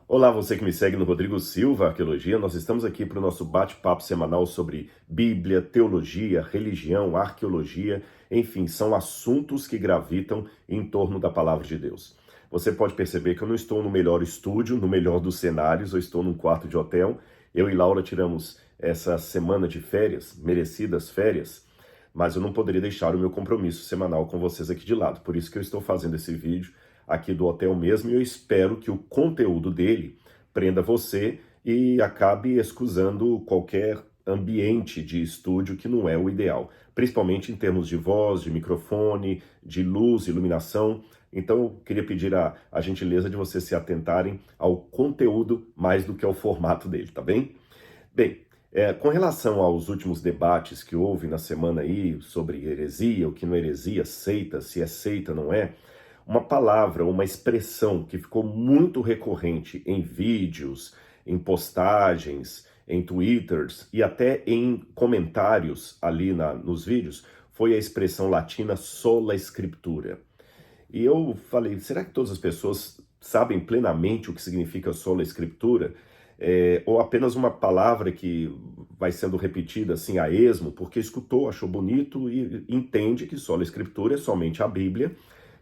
Olá, você que me segue no Rodrigo Silva Arqueologia. Nós estamos aqui para o nosso bate-papo semanal sobre Bíblia, teologia, religião, arqueologia, enfim, são assuntos que gravitam em torno da palavra de Deus. Você pode perceber que eu não estou no melhor estúdio, no melhor dos cenários, eu estou num quarto de hotel. Eu e Laura tiramos essa semana de férias, merecidas férias, mas eu não poderia deixar o meu compromisso semanal com vocês aqui de lado. Por isso que eu estou fazendo esse vídeo aqui do hotel mesmo, e eu espero que o conteúdo dele prenda você e acabe excusando qualquer ambiente de estúdio que não é o ideal, principalmente em termos de voz, de microfone, de luz, iluminação. Então eu queria pedir a gentileza de vocês se atentarem ao conteúdo mais do que ao formato dele, tá bem? Bem, com relação aos últimos debates que houve na semana aí sobre heresia, o que não é heresia, seita, se é seita, não é, uma palavra, uma expressão que ficou muito recorrente em vídeos, em postagens, em twitters e até em comentários ali nos vídeos, foi a expressão latina sola scriptura. E eu falei, será que todas as pessoas sabem plenamente o que significa sola scriptura? Ou apenas uma palavra que vai sendo repetida assim a esmo, porque escutou, achou bonito e entende que sola scriptura é somente a Bíblia.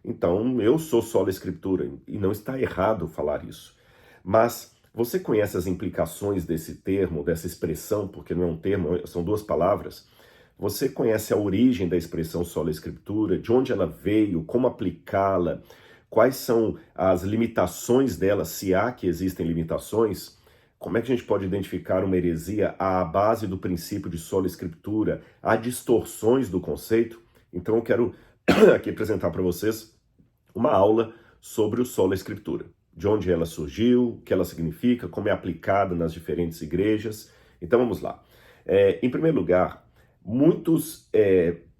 Então, eu sou sola escritura, e não está errado falar isso. Mas você conhece as implicações desse termo, dessa expressão, porque não é um termo, são duas palavras? Você conhece a origem da expressão sola escritura, de onde ela veio, como aplicá-la, quais são as limitações dela, se há que existem limitações? Como é que a gente pode identificar uma heresia à base do princípio de sola escritura? Há distorções do conceito? Então eu quero aqui apresentar para vocês uma aula sobre o sola escritura, de onde ela surgiu, o que ela significa, como é aplicada nas diferentes igrejas. Então vamos lá. Em primeiro lugar, muitos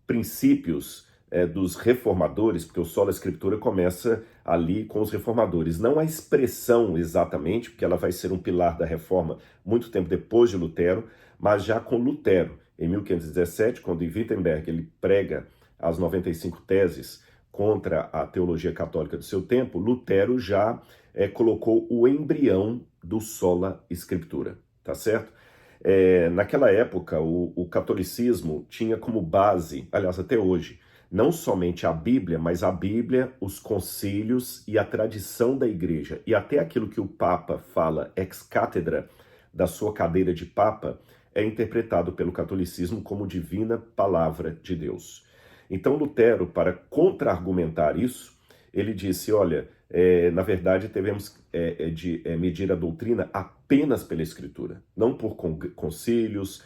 princípios dos reformadores, porque o sola escritura começa ali com os reformadores, não a expressão exatamente, porque ela vai ser um pilar da reforma muito tempo depois de Lutero, mas já com Lutero, em 1517, quando em Wittenberg ele prega as 95 teses contra a teologia católica do seu tempo, Lutero já colocou o embrião do sola escritura, tá certo? Naquela época, o catolicismo tinha como base, aliás, até hoje, não somente a Bíblia, mas a Bíblia, os concílios e a tradição da igreja, e até aquilo que o Papa fala ex cátedra da sua cadeira de Papa, é interpretado pelo catolicismo como divina palavra de Deus. Então Lutero, para contra-argumentar isso, ele disse, olha, na verdade devemos medir a doutrina apenas pela Escritura, não por concílios,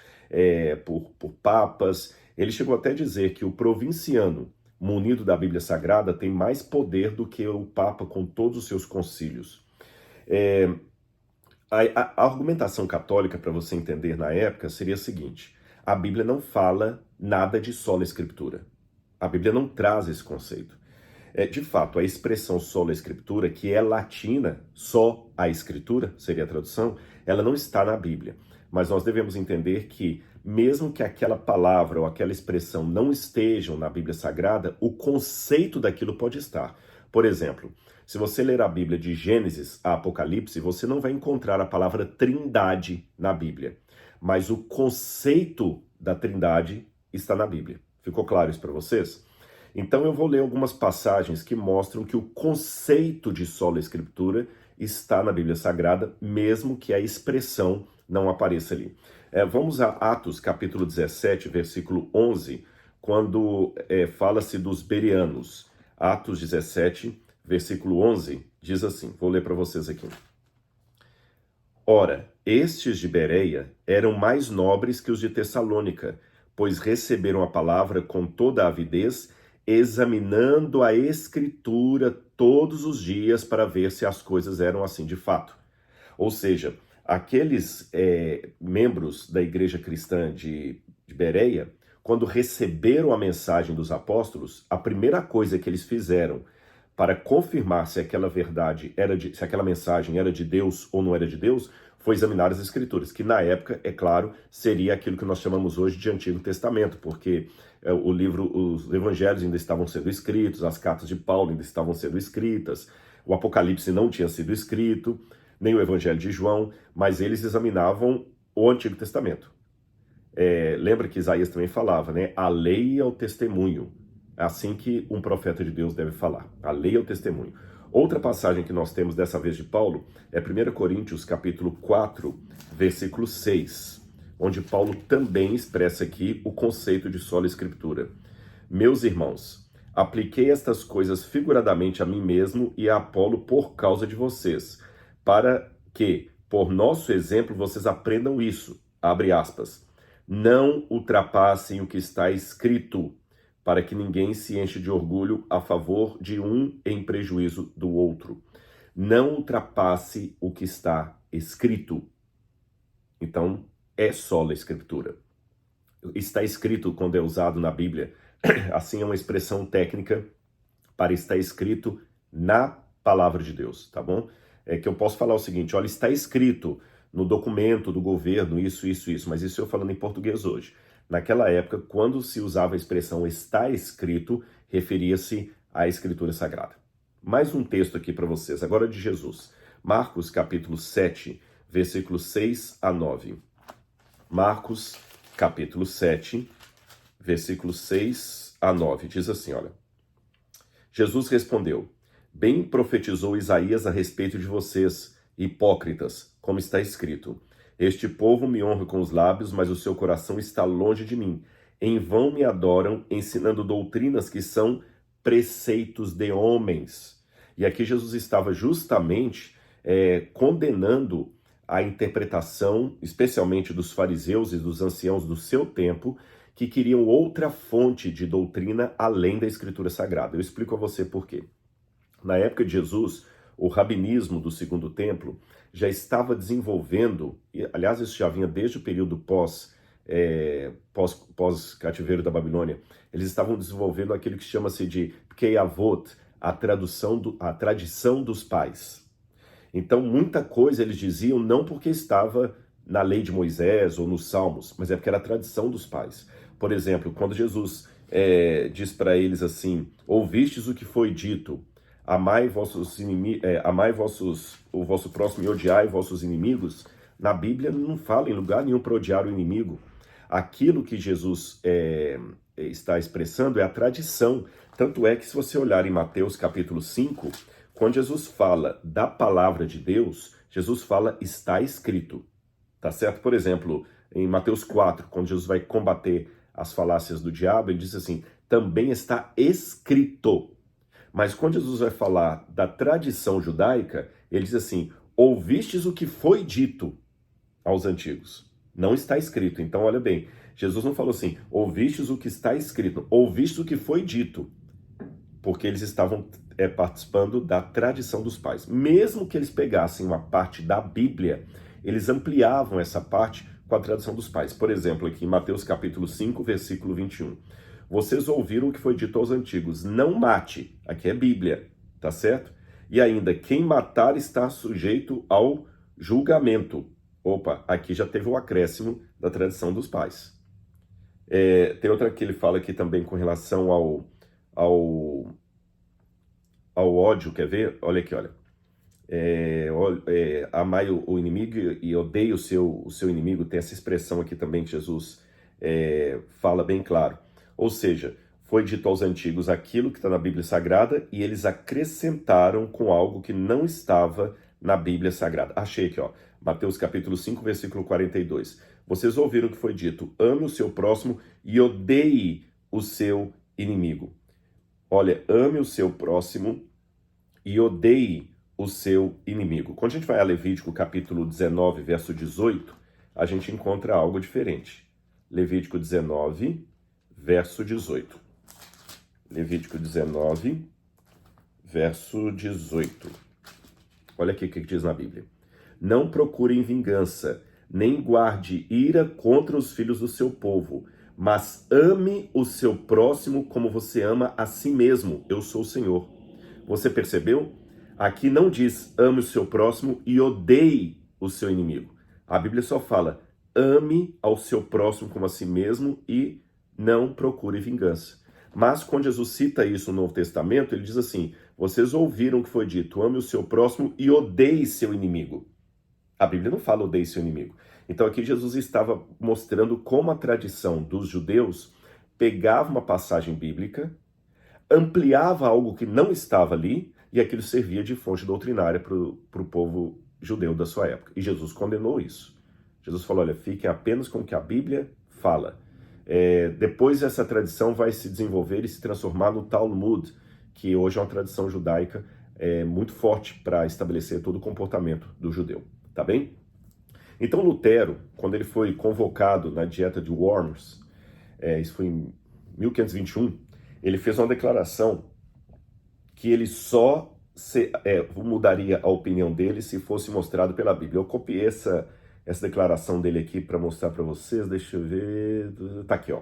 por papas. Ele chegou até a dizer que o provinciano, munido da Bíblia Sagrada, tem mais poder do que o Papa com todos os seus concílios. A argumentação católica, para você entender na época, seria a seguinte: a Bíblia não fala nada de sola escritura. A Bíblia não traz esse conceito. De fato, a expressão sola escritura, que é latina, só a escritura, seria a tradução, ela não está na Bíblia. Mas nós devemos entender que, mesmo que aquela palavra ou aquela expressão não estejam na Bíblia Sagrada, o conceito daquilo pode estar. Por exemplo, se você ler a Bíblia de Gênesis a Apocalipse, você não vai encontrar a palavra trindade na Bíblia. Mas o conceito da trindade está na Bíblia. Ficou claro isso para vocês? Então eu vou ler algumas passagens que mostram que o conceito de sola escritura está na Bíblia Sagrada, mesmo que a expressão não apareça ali. Vamos a Atos capítulo 17, versículo 11, quando fala-se dos bereanos. Atos 17, versículo 11, diz assim, vou ler para vocês aqui. Ora, estes de Bereia eram mais nobres que os de Tessalônica, pois receberam a palavra com toda a avidez, examinando a Escritura todos os dias para ver se as coisas eram assim de fato. Ou seja, aqueles membros da igreja cristã de Bereia, quando receberam a mensagem dos apóstolos, a primeira coisa que eles fizeram para confirmar se aquela verdade se aquela mensagem era de Deus ou não era de Deus, foi examinar as Escrituras, que na época, é claro, seria aquilo que nós chamamos hoje de Antigo Testamento, porque os evangelhos ainda estavam sendo escritos, as cartas de Paulo ainda estavam sendo escritas, o Apocalipse não tinha sido escrito, nem o Evangelho de João, mas eles examinavam o Antigo Testamento. Lembra que Isaías também falava, né? A lei é o testemunho. É assim que um profeta de Deus deve falar. A lei é o testemunho. Outra passagem que nós temos dessa vez de Paulo é 1 Coríntios capítulo 4, versículo 6, onde Paulo também expressa aqui o conceito de sola escritura. Meus irmãos, apliquei estas coisas figuradamente a mim mesmo e a Apolo por causa de vocês, para que, por nosso exemplo, vocês aprendam isso. Abre aspas. Não ultrapassem o que está escrito, para que ninguém se enche de orgulho a favor de um em prejuízo do outro. Não ultrapasse o que está escrito. Então, é sola escritura. Está escrito, quando é usado na Bíblia, assim é uma expressão técnica para estar escrito na palavra de Deus, tá bom? É que eu posso falar o seguinte, olha, está escrito no documento do governo isso, mas isso eu falando em português hoje. Naquela época, quando se usava a expressão está escrito, referia-se à Escritura Sagrada. Mais um texto aqui para vocês, agora de Jesus. Marcos, capítulo 7, versículos 6 a 9. Marcos, capítulo 7, versículos 6 a 9. Diz assim, olha. Jesus respondeu, bem profetizou Isaías a respeito de vocês, hipócritas, como está escrito. Este povo me honra com os lábios, mas o seu coração está longe de mim. Em vão me adoram, ensinando doutrinas que são preceitos de homens. E aqui Jesus estava justamente condenando a interpretação, especialmente dos fariseus e dos anciãos do seu tempo, que queriam outra fonte de doutrina além da Escritura Sagrada. Eu explico a você por quê. Na época de Jesus, o rabinismo do Segundo Templo já estava desenvolvendo, e, aliás, isso já vinha desde o período pós-cativeiro da Babilônia, eles estavam desenvolvendo aquilo que chama-se de Pkei Avot, a tradição dos pais. Então, muita coisa eles diziam não porque estava na lei de Moisés ou nos Salmos, mas é porque era a tradição dos pais. Por exemplo, quando Jesus diz para eles assim, ouvistes o que foi dito, amai o vosso próximo e odiai vossos inimigos, na Bíblia não fala em lugar nenhum para odiar o inimigo. Aquilo que Jesus está expressando é a tradição. Tanto é que se você olhar em Mateus capítulo 5, quando Jesus fala da palavra de Deus, Jesus fala está escrito. Tá certo? Por exemplo, em Mateus 4, quando Jesus vai combater as falácias do diabo, ele diz assim, também está escrito. Mas quando Jesus vai falar da tradição judaica, ele diz assim, ouvistes o que foi dito aos antigos. Não está escrito. Então, olha bem, Jesus não falou assim, ouvistes o que está escrito, ouvistes o que foi dito. Porque eles estavam participando da tradição dos pais. Mesmo que eles pegassem uma parte da Bíblia, eles ampliavam essa parte com a tradição dos pais. Por exemplo, aqui em Mateus capítulo 5, versículo 21. Vocês ouviram o que foi dito aos antigos, não mate. Aqui é Bíblia, tá certo? E ainda, quem matar está sujeito ao julgamento. Opa, aqui já teve o acréscimo da tradição dos pais. Tem outra que ele fala aqui também com relação ao ódio, quer ver? Olha aqui, olha. Amai o inimigo e odeie o seu inimigo, tem essa expressão aqui também que Jesus fala bem claro. Ou seja, foi dito aos antigos aquilo que está na Bíblia Sagrada e eles acrescentaram com algo que não estava na Bíblia Sagrada. Achei aqui, ó, Mateus capítulo 5, versículo 42. Vocês ouviram o que foi dito, ame o seu próximo e odeie o seu inimigo. Olha, ame o seu próximo e odeie o seu inimigo. Quando a gente vai a Levítico capítulo 19, verso 18, a gente encontra algo diferente. Levítico 19, verso 18. Levítico 19, verso 18. Olha aqui o que diz na Bíblia. Não procurem vingança, nem guarde ira contra os filhos do seu povo, mas ame o seu próximo como você ama a si mesmo. Eu sou o Senhor. Você percebeu? Aqui não diz ame o seu próximo e odeie o seu inimigo. A Bíblia só fala ame ao seu próximo como a si mesmo e não procure vingança. Mas quando Jesus cita isso no Novo Testamento, ele diz assim, vocês ouviram o que foi dito, ame o seu próximo e odeie seu inimigo. A Bíblia não fala odeie seu inimigo. Então aqui Jesus estava mostrando como a tradição dos judeus pegava uma passagem bíblica, ampliava algo que não estava ali, e aquilo servia de fonte doutrinária para o povo judeu da sua época. E Jesus condenou isso. Jesus falou, olha, fiquem apenas com o que a Bíblia fala. Depois essa tradição vai se desenvolver e se transformar no Talmud, que hoje é uma tradição judaica muito forte para estabelecer todo o comportamento do judeu. Tá bem? Então Lutero, quando ele foi convocado na Dieta de Worms, isso foi em 1521, ele fez uma declaração que ele só mudaria a opinião dele se fosse mostrado pela Bíblia. Eu copiei essa declaração dele aqui para mostrar para vocês, deixa eu ver, tá aqui, ó.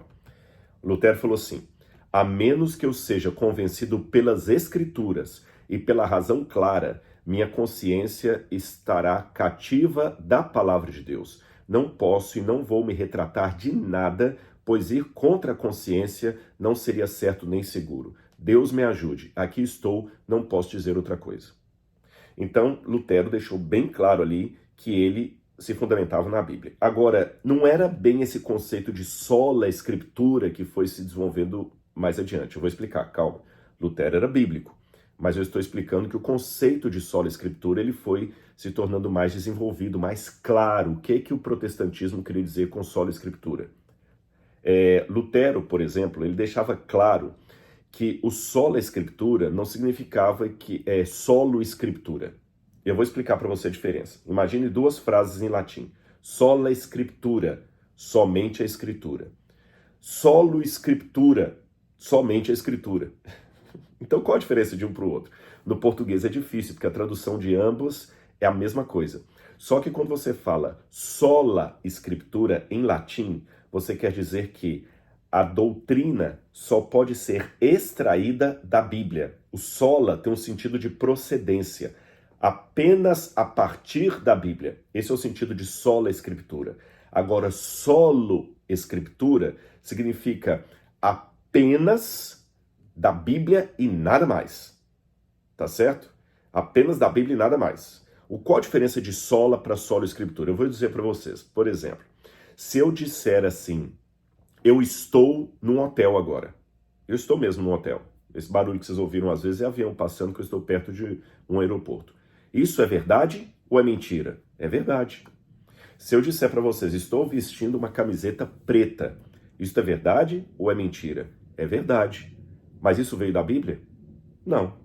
Lutero falou assim, a menos que eu seja convencido pelas Escrituras e pela razão clara, minha consciência estará cativa da palavra de Deus. Não posso e não vou me retratar de nada, pois ir contra a consciência não seria certo nem seguro. Deus me ajude. Aqui estou, não posso dizer outra coisa. Então, Lutero deixou bem claro ali que ele se fundamentava na Bíblia. Agora, não era bem esse conceito de sola escritura que foi se desenvolvendo mais adiante. Eu vou explicar, calma. Lutero era bíblico, mas eu estou explicando que o conceito de sola escritura ele foi se tornando mais desenvolvido, mais claro. O que o protestantismo queria dizer com sola escritura? Lutero, por exemplo, ele deixava claro que o sola escritura não significava que é solo escritura. Eu vou explicar para você a diferença. Imagine duas frases em latim. Sola escritura, somente a escritura. Solo escritura, somente a escritura. Então qual a diferença de um para o outro? No português é difícil, porque a tradução de ambos é a mesma coisa. Só que quando você fala sola escritura em latim, você quer dizer que a doutrina só pode ser extraída da Bíblia. O sola tem um sentido de procedência. Apenas a partir da Bíblia. Esse é o sentido de sola escritura. Agora, solo escritura significa apenas da Bíblia e nada mais. Tá certo? Apenas da Bíblia e nada mais. Qual a diferença de sola para solo escritura? Eu vou dizer para vocês. Por exemplo, se eu disser assim, eu estou num hotel agora. Eu estou mesmo num hotel. Esse barulho que vocês ouviram às vezes é avião passando, que eu estou perto de um aeroporto. Isso é verdade ou é mentira? É verdade. Se eu disser para vocês, estou vestindo uma camiseta preta, isso é verdade ou é mentira? É verdade. Mas isso veio da Bíblia? Não.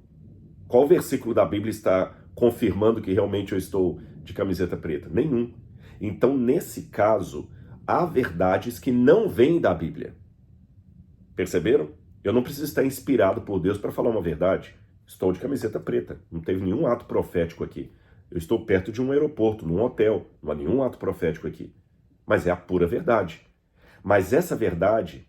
Qual versículo da Bíblia está confirmando que realmente eu estou de camiseta preta? Nenhum. Então, nesse caso, há verdades que não vêm da Bíblia. Perceberam? Eu não preciso estar inspirado por Deus para falar uma verdade. Estou de camiseta preta. Não teve nenhum ato profético aqui. Eu estou perto de um aeroporto, num hotel. Não há nenhum ato profético aqui. Mas é a pura verdade. Mas essa verdade,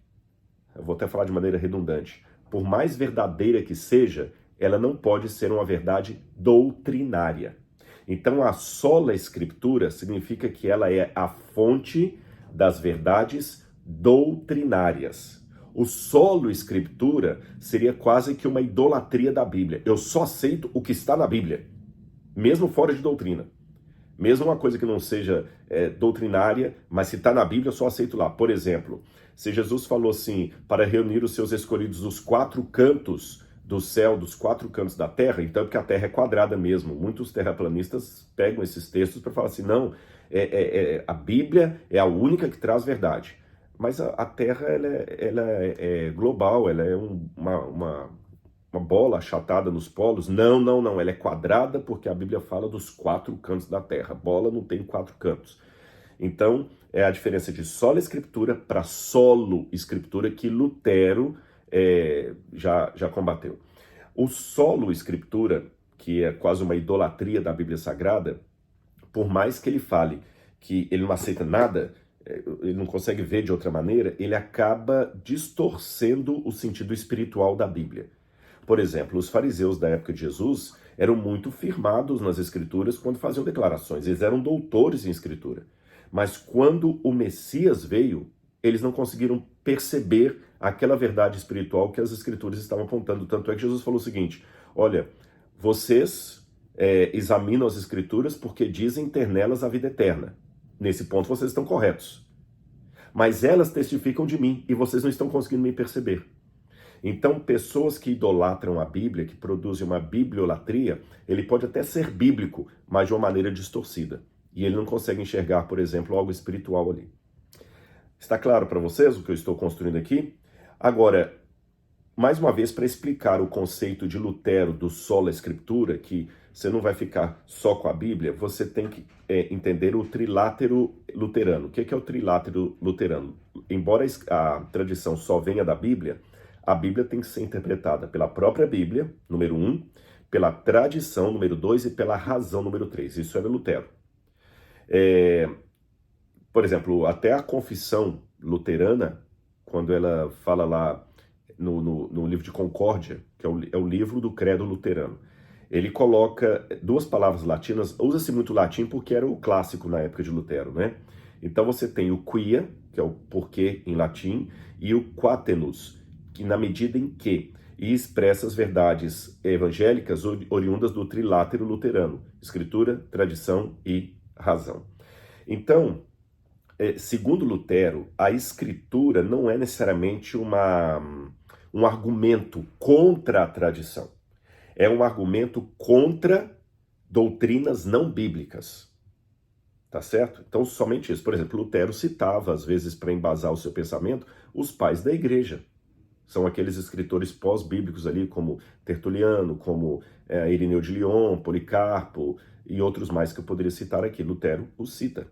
eu vou até falar de maneira redundante, por mais verdadeira que seja, ela não pode ser uma verdade doutrinária. Então a sola escritura significa que ela é a fonte das verdades doutrinárias. O solo escritura seria quase que uma idolatria da Bíblia. Eu só aceito o que está na Bíblia, mesmo fora de doutrina. Mesmo uma coisa que não seja doutrinária, mas se está na Bíblia, eu só aceito lá. Por exemplo, se Jesus falou assim, para reunir os seus escolhidos dos quatro cantos do céu, dos quatro cantos da terra, então é porque a terra é quadrada mesmo. Muitos terraplanistas pegam esses textos para falar assim, não, a Bíblia é a única que traz verdade. Mas a terra ela é global, ela é uma bola achatada nos polos. Não, ela é quadrada porque a Bíblia fala dos quatro cantos da terra. Bola não tem quatro cantos. Então, é a diferença de sola escritura para solo escritura que Lutero já combateu. O solo escritura, que é quase uma idolatria da Bíblia Sagrada, por mais que ele fale que ele não aceita nada, ele não consegue ver de outra maneira, ele acaba distorcendo o sentido espiritual da Bíblia. Por exemplo, os fariseus da época de Jesus eram muito firmados nas Escrituras quando faziam declarações, eles eram doutores em Escritura. Mas quando o Messias veio, eles não conseguiram perceber aquela verdade espiritual que as Escrituras estavam apontando. Tanto é que Jesus falou o seguinte, olha, vocês examinam as Escrituras porque dizem ter nelas a vida eterna. Nesse ponto vocês estão corretos. Mas elas testificam de mim e vocês não estão conseguindo me perceber. Então, pessoas que idolatram a Bíblia, que produzem uma bibliolatria, ele pode até ser bíblico, mas de uma maneira distorcida. E ele não consegue enxergar, por exemplo, algo espiritual ali. Está claro para vocês o que eu estou construindo aqui? Agora, mais uma vez, para explicar o conceito de Lutero do sola escritura, que você não vai ficar só com a Bíblia, você tem que entender o trilátero luterano. O que é o trilátero luterano? Embora a tradição só venha da Bíblia, a Bíblia tem que ser interpretada pela própria Bíblia, número 1, pela tradição, número 2, e pela razão, número 3. Isso era Lutero. Por exemplo, até a confissão luterana, quando ela fala lá no livro de Concórdia, que é o livro do credo luterano, ele coloca duas palavras latinas, usa-se muito latim porque era o clássico na época de Lutero, né? Então você tem o quia, que é o porquê em latim, e o quatenus, que na medida em que, e expressa as verdades evangélicas oriundas do trilátero luterano, escritura, tradição e razão. Então, segundo Lutero, a escritura não é necessariamente um argumento contra a tradição. É um argumento contra doutrinas não bíblicas. Tá certo? Então, somente isso. Por exemplo, Lutero citava, às vezes, para embasar o seu pensamento, os pais da igreja. São aqueles escritores pós-bíblicos ali, como Tertuliano, como Irineu de Lyon, Policarpo e outros mais que eu poderia citar aqui. Lutero os cita.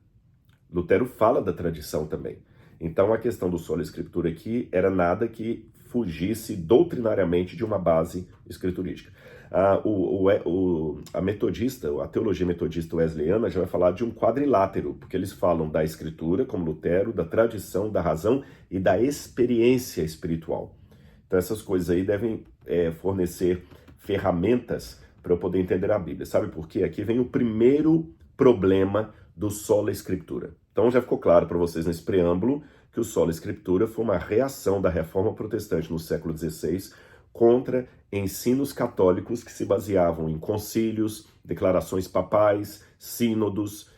Lutero fala da tradição também. Então, a questão do sola escritura aqui era nada que fugisse doutrinariamente de uma base escriturística. A metodista, a teologia metodista wesleyana já vai falar de um quadrilátero, porque eles falam da escritura, como Lutero, da tradição, da razão e da experiência espiritual. Então essas coisas aí devem fornecer ferramentas para eu poder entender a Bíblia. Sabe por quê? Aqui vem o primeiro problema do sola escritura. Então já ficou claro para vocês nesse preâmbulo que o sola escritura foi uma reação da Reforma Protestante no século XVI contra ensinos católicos que se baseavam em concílios, declarações papais, sínodos.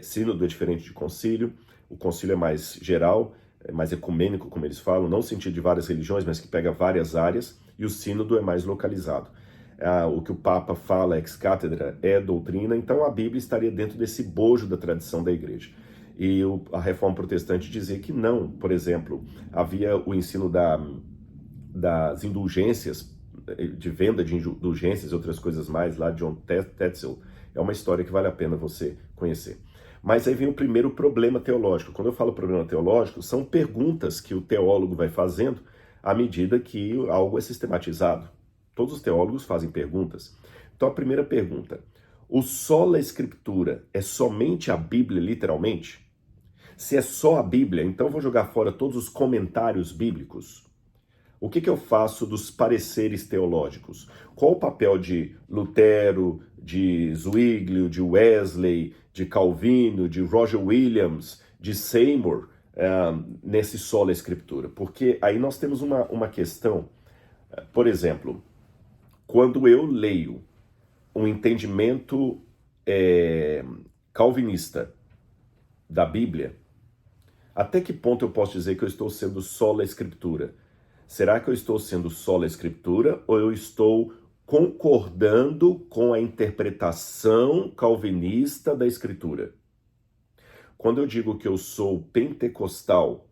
Sínodo é diferente de concílio. O concílio é mais geral, é mais ecumênico, como eles falam, não no sentido de várias religiões, mas que pega várias áreas, e o sínodo é mais localizado. O que o Papa fala ex cátedra é doutrina, então a Bíblia estaria dentro desse bojo da tradição da igreja. E a Reforma Protestante dizia que não. Por exemplo, havia o ensino das indulgências, de venda de indulgências e outras coisas mais, lá de John Tetzel. É uma história que vale a pena você conhecer. Mas aí vem o primeiro problema teológico. Quando eu falo problema teológico, são perguntas que o teólogo vai fazendo à medida que algo é sistematizado. Todos os teólogos fazem perguntas. Então a primeira pergunta: o sola escritura é somente a Bíblia, literalmente? Se é só a Bíblia, então eu vou jogar fora todos os comentários bíblicos? O que eu faço dos pareceres teológicos? Qual o papel de Lutero, de Zwinglio, de Wesley, de Calvino, de Roger Williams, de Seymour nesse sola escritura? Porque aí nós temos uma questão, por exemplo, quando eu leio um entendimento calvinista da Bíblia, até que ponto eu posso dizer que eu estou sendo sola escritura? Será que eu estou sendo sola escritura ou eu estou concordando com a interpretação calvinista da escritura? Quando eu digo que eu sou pentecostal,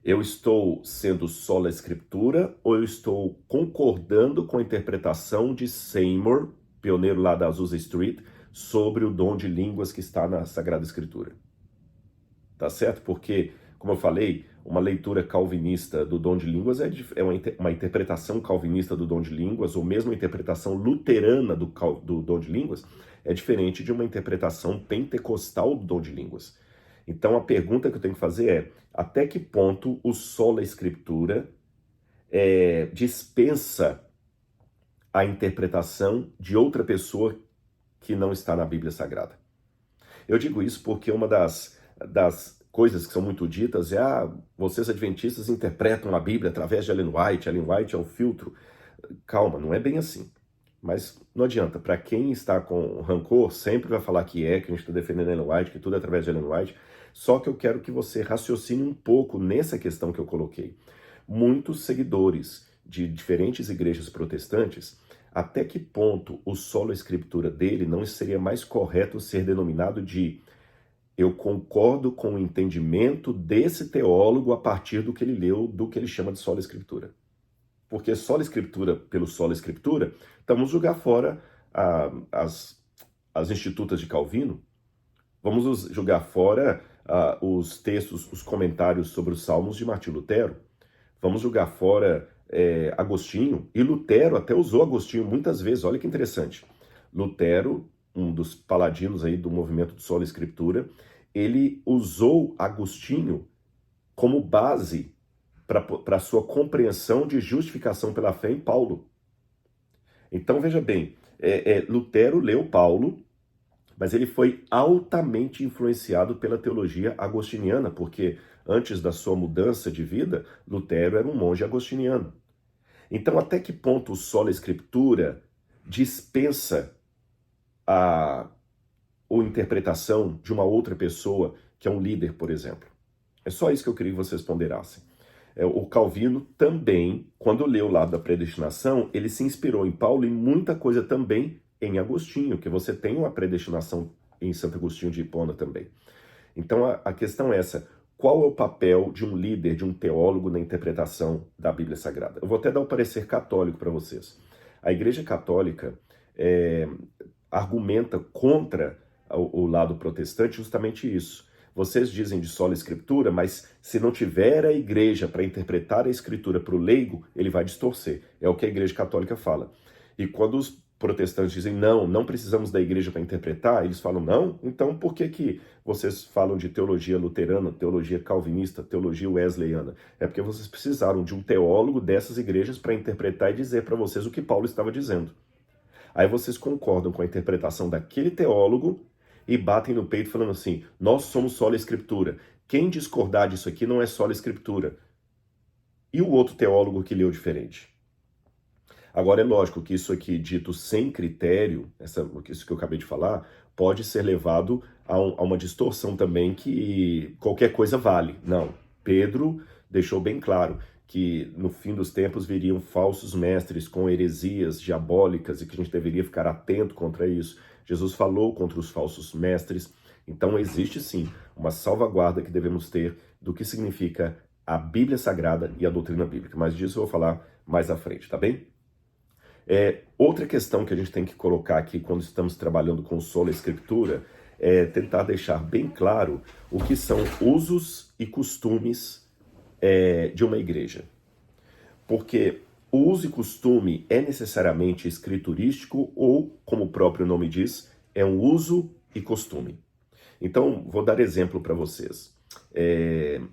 eu estou sendo sola escritura ou eu estou concordando com a interpretação de Seymour, pioneiro lá da Azusa Street, sobre o dom de línguas que está na Sagrada Escritura? Tá certo? Porque, como eu falei, uma leitura calvinista do dom de línguas é uma interpretação calvinista do dom de línguas, ou mesmo uma interpretação luterana do dom de línguas, é diferente de uma interpretação pentecostal do dom de línguas. Então a pergunta que eu tenho que fazer é: até que ponto o sola escritura dispensa a interpretação de outra pessoa que não está na Bíblia Sagrada? Eu digo isso porque uma das coisas que são muito ditas é: vocês adventistas interpretam a Bíblia através de Ellen White. Ellen White é o filtro. Calma, não é bem assim. Mas não adianta, para quem está com rancor, sempre vai falar que a gente está defendendo Ellen White, que tudo é através de Ellen White. Só que eu quero que você raciocine um pouco nessa questão que eu coloquei. Muitos seguidores de diferentes igrejas protestantes, até que ponto o sola escritura dele não seria mais correto ser denominado de eu concordo com o entendimento desse teólogo a partir do que ele leu, do que ele chama de sola escritura. Porque sola escritura pelo sola escritura, vamos jogar fora as institutas de Calvino, vamos jogar fora os textos, os comentários sobre os salmos de Martim Lutero, vamos jogar fora Agostinho, e Lutero até usou Agostinho muitas vezes, olha que interessante. Lutero, um dos paladinos aí do movimento de sola escritura, ele usou Agostinho como base para a sua compreensão de justificação pela fé em Paulo. Então, veja bem, Lutero leu Paulo, mas ele foi altamente influenciado pela teologia agostiniana, porque antes da sua mudança de vida, Lutero era um monge agostiniano. Então, até que ponto o sola escritura dispensa a interpretação de uma outra pessoa, que é um líder, por exemplo? É só isso que eu queria que vocês ponderassem. O Calvino também, quando leu o lado da predestinação, ele se inspirou em Paulo e muita coisa também em Agostinho, que você tem uma predestinação em Santo Agostinho de Hipona também. Então a questão é essa: qual é o papel de um líder, de um teólogo na interpretação da Bíblia Sagrada? Eu vou até dar um parecer católico para vocês. A Igreja Católica argumenta contra o lado protestante justamente isso. Vocês dizem de sola escritura, mas se não tiver a igreja para interpretar a escritura para o leigo, ele vai distorcer. É o que a Igreja Católica fala. E quando os protestantes dizem não precisamos da igreja para interpretar, eles falam não, então por que vocês falam de teologia luterana, teologia calvinista, teologia wesleyana? É porque vocês precisaram de um teólogo dessas igrejas para interpretar e dizer para vocês o que Paulo estava dizendo. Aí vocês concordam com a interpretação daquele teólogo e batem no peito falando assim: nós somos sola escritura. Quem discordar disso aqui não é sola escritura. E o outro teólogo que leu diferente? Agora é lógico que isso aqui dito sem critério, isso que eu acabei de falar, pode ser levado a uma distorção também que qualquer coisa vale. Não, Pedro deixou bem claro que no fim dos tempos viriam falsos mestres com heresias diabólicas e que a gente deveria ficar atento contra isso. Jesus falou contra os falsos mestres. Então existe sim uma salvaguarda que devemos ter do que significa a Bíblia Sagrada e a doutrina bíblica. Mas disso eu vou falar mais à frente, tá bem? Outra questão que a gente tem que colocar aqui quando estamos trabalhando com sola escritura é tentar deixar bem claro o que são usos e costumes de uma igreja. Porque o uso e costume é necessariamente escriturístico ou, como o próprio nome diz, é um uso e costume. Então, vou dar exemplo para vocês.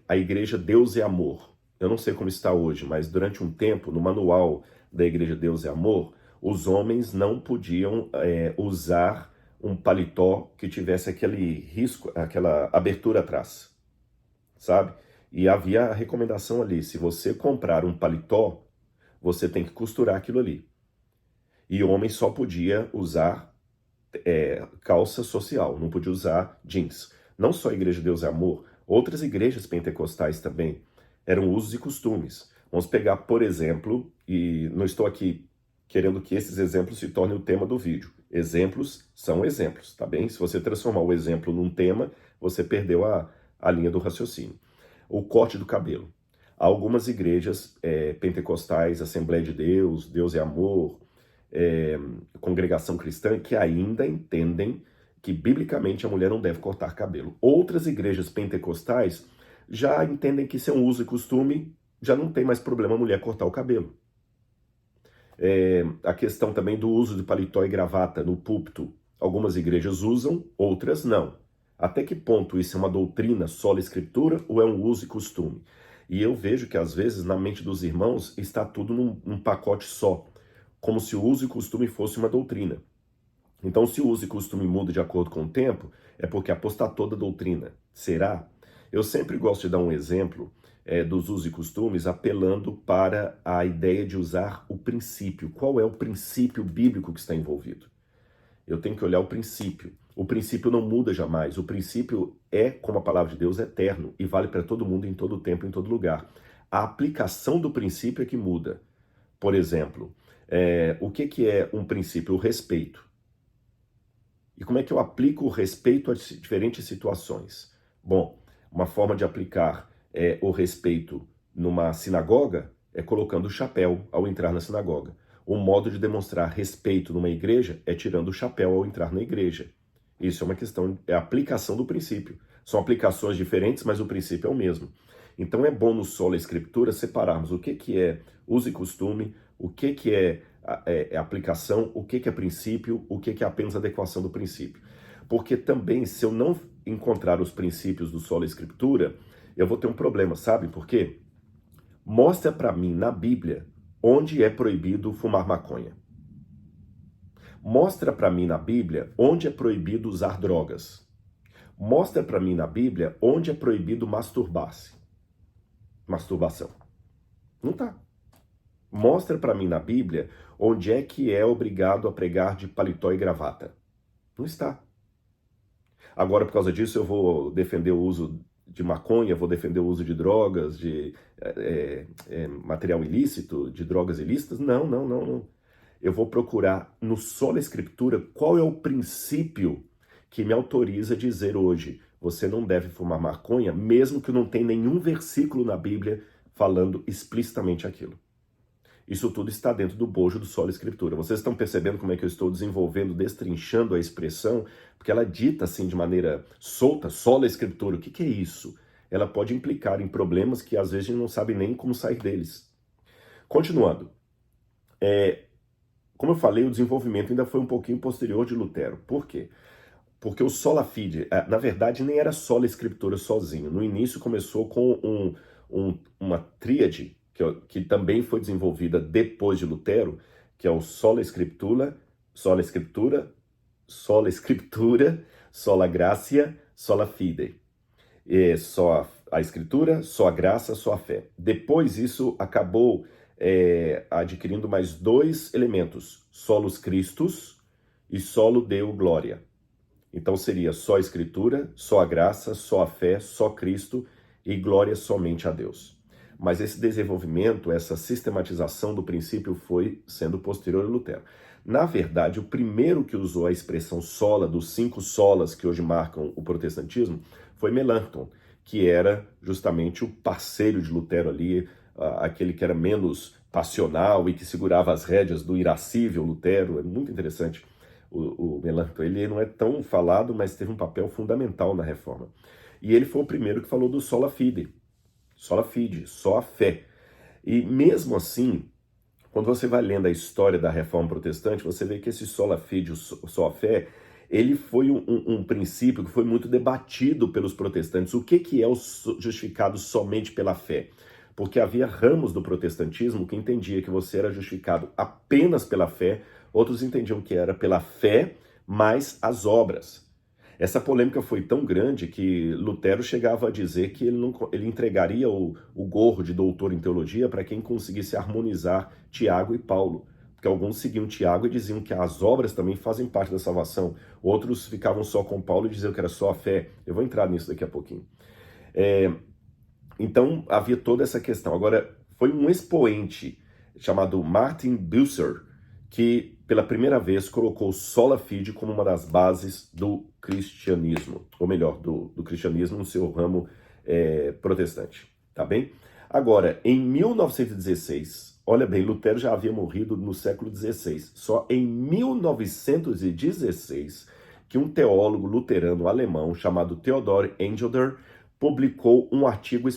A igreja Deus é Amor. Eu não sei como está hoje, mas durante um tempo, no manual da igreja Deus é Amor, os homens não podiam usar um paletó que tivesse aquele risco, aquela abertura atrás, sabe? E havia a recomendação ali: se você comprar um paletó, você tem que costurar aquilo ali. E o homem só podia usar calça social, não podia usar jeans. Não só a Igreja Deus é Amor, outras igrejas pentecostais também eram usos e costumes. Vamos pegar, por exemplo, e não estou aqui querendo que esses exemplos se tornem o tema do vídeo. Exemplos são exemplos, tá bem? Se você transformar o exemplo num tema, você perdeu a linha do raciocínio. O corte do cabelo. Há algumas igrejas pentecostais, Assembleia de Deus, Deus é Amor, Congregação Cristã, que ainda entendem que biblicamente a mulher não deve cortar cabelo. Outras igrejas pentecostais já entendem que isso é um uso e costume, já não tem mais problema a mulher cortar o cabelo. A questão também do uso de paletó e gravata no púlpito. Algumas igrejas usam, outras não. Até que ponto isso é uma doutrina sola escritura ou é um uso e costume? E eu vejo que às vezes na mente dos irmãos está tudo num pacote só, como se o uso e costume fosse uma doutrina. Então, se o uso e costume muda de acordo com o tempo, é porque apostatou da doutrina. Será? Eu sempre gosto de dar um exemplo dos usos e costumes, apelando para a ideia de usar o princípio. Qual é o princípio bíblico que está envolvido? Eu tenho que olhar o princípio. O princípio não muda jamais. O princípio é, como a palavra de Deus, eterno e vale para todo mundo, em todo tempo, em todo lugar. A aplicação do princípio é que muda. Por exemplo, o que é um princípio? O respeito. E como é que eu aplico o respeito a diferentes situações? Bom, uma forma de aplicar o respeito numa sinagoga é colocando o chapéu ao entrar na sinagoga. O modo de demonstrar respeito numa igreja é tirando o chapéu ao entrar na igreja. Isso é uma questão, é a aplicação do princípio. São aplicações diferentes, mas o princípio é o mesmo. Então é bom no Sola Escritura separarmos o que é uso e costume, o que é aplicação, o que é princípio, o que é apenas adequação do princípio. Porque também, se eu não encontrar os princípios do Sola Escritura, eu vou ter um problema, sabe por quê? Mostra para mim na Bíblia onde é proibido fumar maconha. Mostra para mim na Bíblia onde é proibido usar drogas. Mostra para mim na Bíblia onde é proibido masturbar-se. Masturbação. Não tá. Mostra para mim na Bíblia onde é que é obrigado a pregar de paletó e gravata. Não está. Agora, por causa disso, eu vou defender o uso de maconha, vou defender o uso de drogas, de material ilícito, de drogas ilícitas? Não. Eu vou procurar no Sola Escritura qual é o princípio que me autoriza a dizer hoje: você não deve fumar maconha, mesmo que não tenha nenhum versículo na Bíblia falando explicitamente aquilo. Isso tudo está dentro do bojo do Sola Escritura. Vocês estão percebendo como é que eu estou desenvolvendo, destrinchando a expressão? Porque ela dita assim de maneira solta, Sola Escritura. O que é isso? Ela pode implicar em problemas que às vezes a gente não sabe nem como sair deles. Continuando. Como eu falei, o desenvolvimento ainda foi um pouquinho posterior de Lutero. Por quê? Porque o Sola Fide, na verdade, nem era Sola Escritura sozinho. No início começou com uma tríade, que também foi desenvolvida depois de Lutero, que é o Sola Escritura, Sola Gratia, Sola Fide. Só a Escritura, só a graça, só a fé. Depois isso acabou adquirindo mais dois elementos, Solus Christus e Solo Deo Gloria. Então seria só a Escritura, só a graça, só a fé, só Cristo e glória somente a Deus. Mas esse desenvolvimento, essa sistematização do princípio foi sendo posterior a Lutero. Na verdade, o primeiro que usou a expressão sola, dos 5 solas que hoje marcam o protestantismo, foi Melanchthon, que era justamente o parceiro de Lutero ali, aquele que era menos passional e que segurava as rédeas do irascível Lutero. É muito interessante o Melanchthon. Ele não é tão falado, mas teve um papel fundamental na reforma. E ele foi o primeiro que falou do sola fide, só a fé. E mesmo assim, quando você vai lendo a história da reforma protestante, você vê que esse sola fide, só a fé, ele foi um princípio que foi muito debatido pelos protestantes. O que é o justificado somente pela fé? Porque havia ramos do protestantismo que entendia que você era justificado apenas pela fé, outros entendiam que era pela fé mais as obras. Essa polêmica foi tão grande que Lutero chegava a dizer que ele entregaria o gorro de doutor em teologia para quem conseguisse harmonizar Tiago e Paulo. Porque alguns seguiam Tiago e diziam que as obras também fazem parte da salvação. Outros ficavam só com Paulo e diziam que era só a fé. Eu vou entrar nisso daqui a pouquinho. Então havia toda essa questão. Agora, foi um expoente chamado Martin Bucer que pela primeira vez colocou sola fide como uma das bases do cristianismo, ou melhor, do cristianismo no seu ramo protestante, tá bem? Agora, em 1916, olha bem, Lutero já havia morrido no século XVI, só em 1916 que um teólogo luterano alemão chamado Theodor Engelder publicou um artigo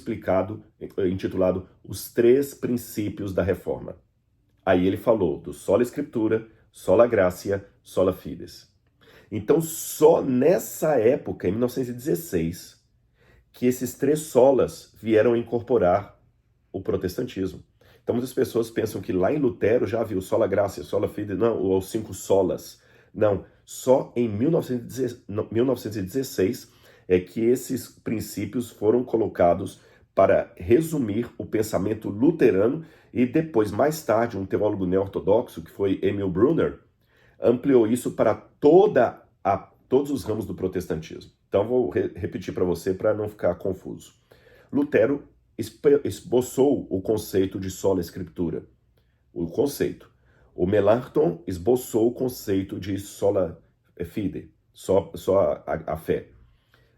intitulado Os Três Princípios da Reforma. Aí ele falou do sola Escritura, sola Gratia, sola Fides. Então, só nessa época, em 1916, que esses 3 solas vieram incorporar o protestantismo. Então, muitas pessoas pensam que lá em Lutero já havia o sola Gratia, sola Fides, não, ou os 5 solas. Não, só em 1916 é que esses princípios foram colocados para resumir o pensamento luterano e depois, mais tarde, um teólogo neo-ortodoxo, que foi Emil Brunner, ampliou isso para todos os ramos do protestantismo. Então, vou repetir para você para não ficar confuso. Lutero esboçou o conceito de sola escritura. O conceito. O Melanchthon esboçou o conceito de sola fide, só a fé.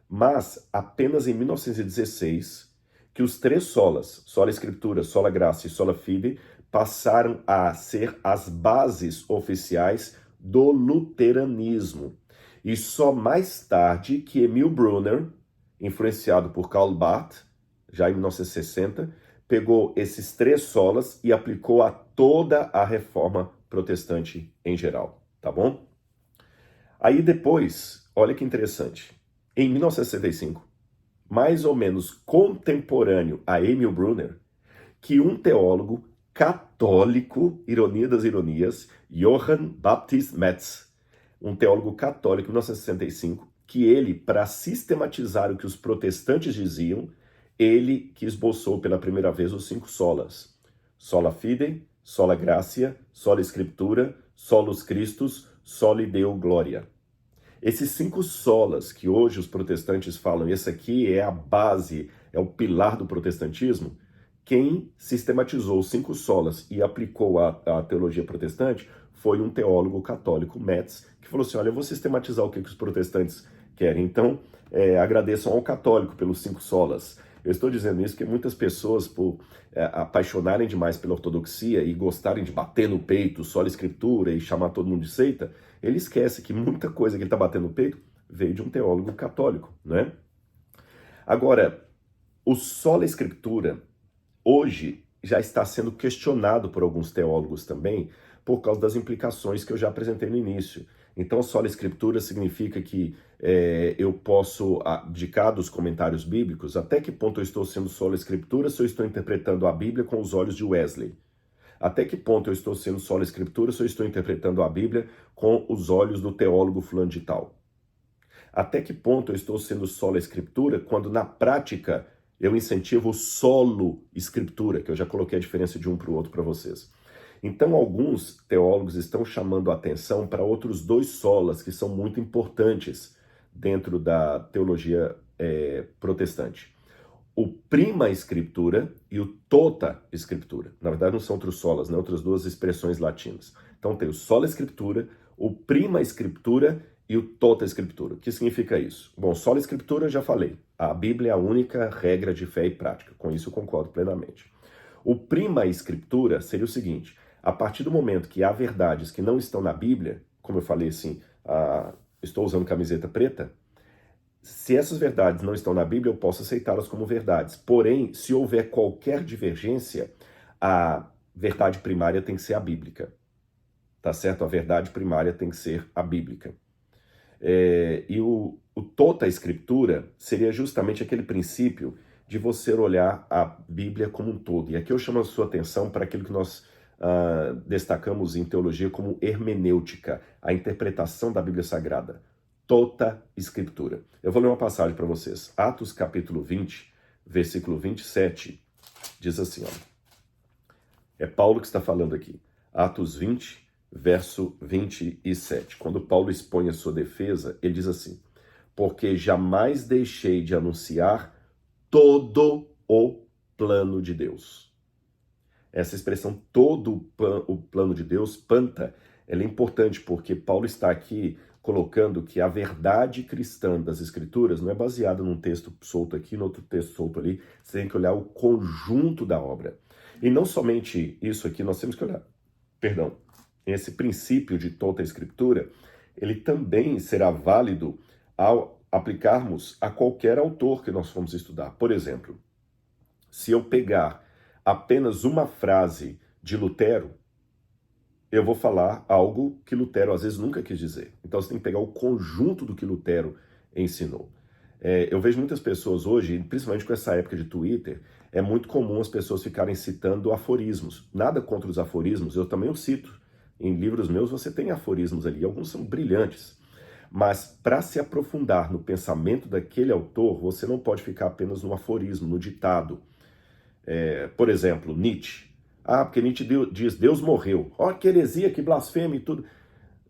Mas apenas em 1916 que os três solas, sola escritura, sola graça e sola fide, passaram a ser as bases oficiais do luteranismo. E só mais tarde que Emil Brunner, influenciado por Karl Barth, já em 1960, pegou esses três solas e aplicou a toda a reforma protestante em geral, tá bom? Aí depois, olha que interessante, em 1965, mais ou menos contemporâneo a Emil Brunner, que um teólogo católico, ironia das ironias, Johann Baptist Metz, um teólogo católico em 1965, que ele, para sistematizar o que os protestantes diziam, ele que esboçou pela primeira vez os 5 solas. Sola fide, sola gratia, sola escritura, solus Christus, soli Deo gloria. Esses 5 solas que hoje os protestantes falam, esse aqui é a base, é o pilar do protestantismo, quem sistematizou os 5 solas e aplicou a teologia protestante foi um teólogo católico, Metz, que falou assim, olha, eu vou sistematizar o que os protestantes querem, então agradeçam ao católico pelos 5 solas. Eu estou dizendo isso porque muitas pessoas, por apaixonarem demais pela ortodoxia e gostarem de bater no peito, sola escritura e chamar todo mundo de seita, ele esquece que muita coisa que ele está batendo no peito veio de um teólogo católico, né? Agora, o sola escritura, hoje, já está sendo questionado por alguns teólogos também, por causa das implicações que eu já apresentei no início. Então, sola escritura significa que eu posso abdicar dos comentários bíblicos. Até que ponto eu estou sendo sola escritura se eu estou interpretando a Bíblia com os olhos de Wesley? Até que ponto eu estou sendo sola escritura se eu estou interpretando a Bíblia com os olhos do teólogo fulano de tal? Até que ponto eu estou sendo sola escritura quando na prática eu incentivo solo escritura, que eu já coloquei a diferença de um para o outro para vocês. Então, alguns teólogos estão chamando a atenção para outros 2 solas que são muito importantes dentro da teologia protestante. O prima escritura e o tota escritura. Na verdade, não são outros solas, né? Outras 2 expressões latinas. Então, tem o sola escritura, o prima escritura e o tota escritura. O que significa isso? Bom, sola escritura eu já falei. A Bíblia é a única regra de fé e prática. Com isso eu concordo plenamente. O prima escritura seria o seguinte: a partir do momento que há verdades que não estão na Bíblia, como eu falei assim, estou usando camiseta preta, se essas verdades não estão na Bíblia, eu posso aceitá-las como verdades. Porém, se houver qualquer divergência, a verdade primária tem que ser a bíblica. Tá certo? A verdade primária tem que ser a bíblica. E o tota escritura seria justamente aquele princípio de você olhar a Bíblia como um todo. E aqui eu chamo a sua atenção para aquilo que nós destacamos em teologia como hermenêutica, a interpretação da Bíblia Sagrada. Tota escritura. Eu vou ler uma passagem para vocês. Atos capítulo 20, versículo 27, diz assim, ó. É Paulo que está falando aqui. Atos 20, verso 27. Quando Paulo expõe a sua defesa, ele diz assim: porque jamais deixei de anunciar todo o plano de Deus. Essa expressão, todo o plano de Deus, panta, ela é importante porque Paulo está aqui colocando que a verdade cristã das Escrituras não é baseada num texto solto aqui, no outro texto solto ali. Você tem que olhar o conjunto da obra. E não somente isso aqui, nós temos que olhar, esse princípio de tota escritura, ele também será válido ao aplicarmos a qualquer autor que nós formos estudar. Por exemplo, se eu pegar apenas uma frase de Lutero, eu vou falar algo que Lutero às vezes nunca quis dizer. Então você tem que pegar o conjunto do que Lutero ensinou. Eu vejo muitas pessoas hoje, principalmente com essa época de Twitter, é muito comum as pessoas ficarem citando aforismos. Nada contra os aforismos, eu também os cito. Em livros meus você tem aforismos ali, alguns são brilhantes. Mas para se aprofundar no pensamento daquele autor, você não pode ficar apenas no aforismo, no ditado. Por exemplo, Nietzsche. Porque Nietzsche diz Deus morreu. Olha que heresia, que blasfêmia e tudo.